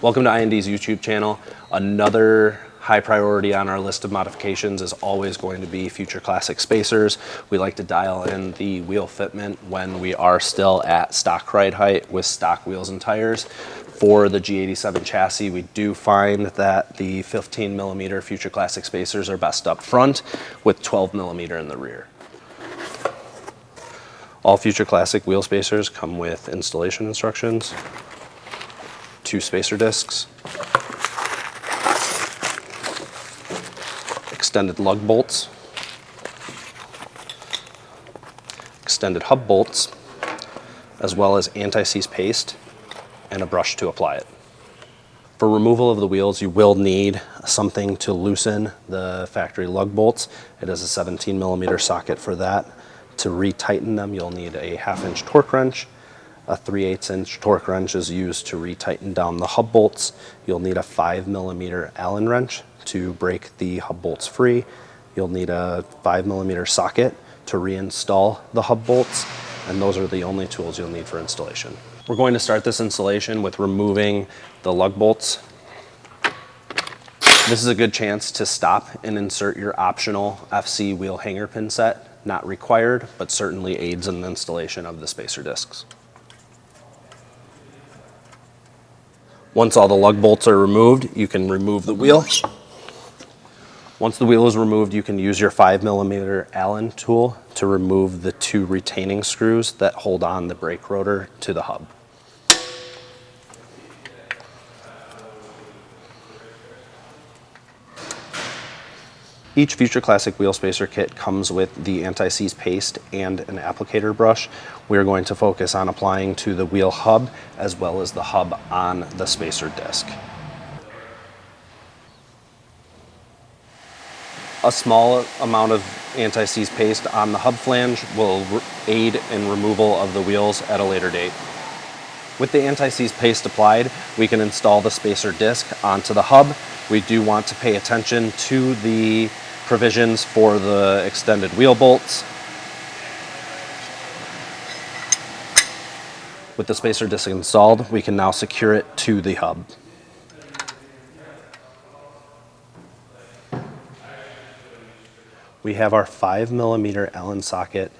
Welcome to I&D's YouTube channel. Another high priority on our list of modifications is always going to be future classic spacers. We like to dial in the wheel fitment when we are still at stock ride height with stock wheels and tires. For the G87 chassis, we do find that the 15 millimeter future classic spacers are best up front with 12 millimeter in the rear. All future classic wheel spacers come with installation instructions, 2 spacer discs, extended lug bolts, extended hub bolts, as well as anti-seize paste and a brush to apply it. For removal of the wheels, you will need something to loosen the factory lug bolts. It is a 17 millimeter socket for that. To retighten them, you'll need a 1/2 inch torque wrench. A 3/8 inch torque wrench is used to retighten down the hub bolts. You'll need a 5 millimeter Allen wrench to break the hub bolts free. You'll need a 5 millimeter socket to reinstall the hub bolts, and those are the only tools you'll need for installation. We're going to start this installation with removing the lug bolts. This is a good chance to stop and insert your optional FC wheel hanger pin set. Not required, but certainly aids in the installation of the spacer discs. Once all the lug bolts are removed, you can remove the wheel. Once the wheel is removed, you can use your 5 millimeter Allen tool to remove the 2 retaining screws that hold on the brake rotor to the hub. Each future classic wheel spacer kit comes with the anti-seize paste and an applicator brush. We are going to focus on applying to the wheel hub as well as the hub on the spacer disc. A small amount of anti-seize paste on the hub flange will aid in removal of the wheels at a later date. With the anti-seize paste applied, we can install the spacer disc onto the hub. We do want to pay attention to the provisions for the extended wheel bolts. With the spacer disc installed, we can now secure it to the hub. We have our 5 millimeter Allen socket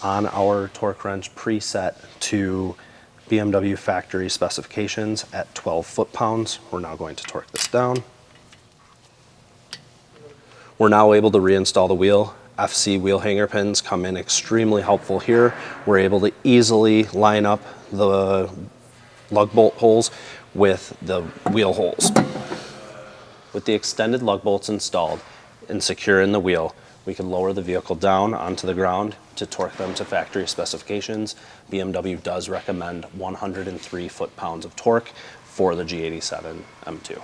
on our torque wrench preset to BMW factory specifications at 12 foot-pounds. We're now going to torque this down. We're now able to reinstall the wheel. FC wheel hanger pins come in extremely helpful here. We're able to easily line up the lug bolt holes with the wheel holes. With the extended lug bolts installed and secure in the wheel, we can lower the vehicle down onto the ground to torque them to factory specifications. BMW does recommend 103 foot-pounds of torque for the G87 M2.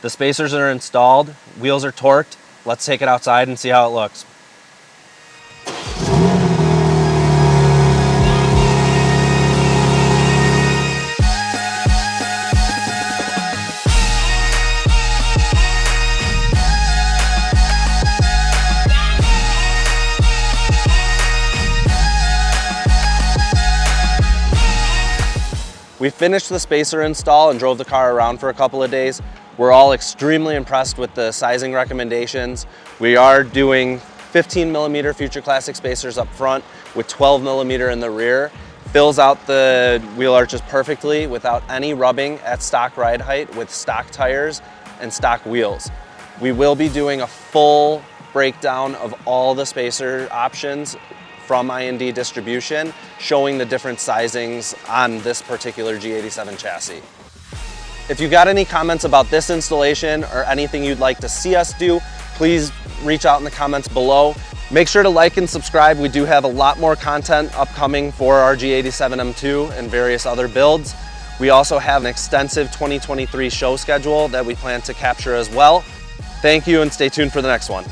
The spacers are installed, wheels are torqued. Let's take it outside and see how it looks. We finished the spacer install and drove the car around for a couple of days. We're all extremely impressed with the sizing recommendations. We are doing 15 millimeter future classic spacers up front with 12 millimeter in the rear. Fills out the wheel arches perfectly without any rubbing at stock ride height with stock tires and stock wheels. We will be doing a full breakdown of all the spacer options from I&D distribution, showing the different sizings on this particular G87 chassis. If you got any comments about this installation or anything you'd like to see us do, please reach out in the comments below. Make sure to like and subscribe. We do have a lot more content upcoming for our G87 M2 and various other builds. We also have an extensive 2023 show schedule that we plan to capture as well. Thank you and stay tuned for the next one.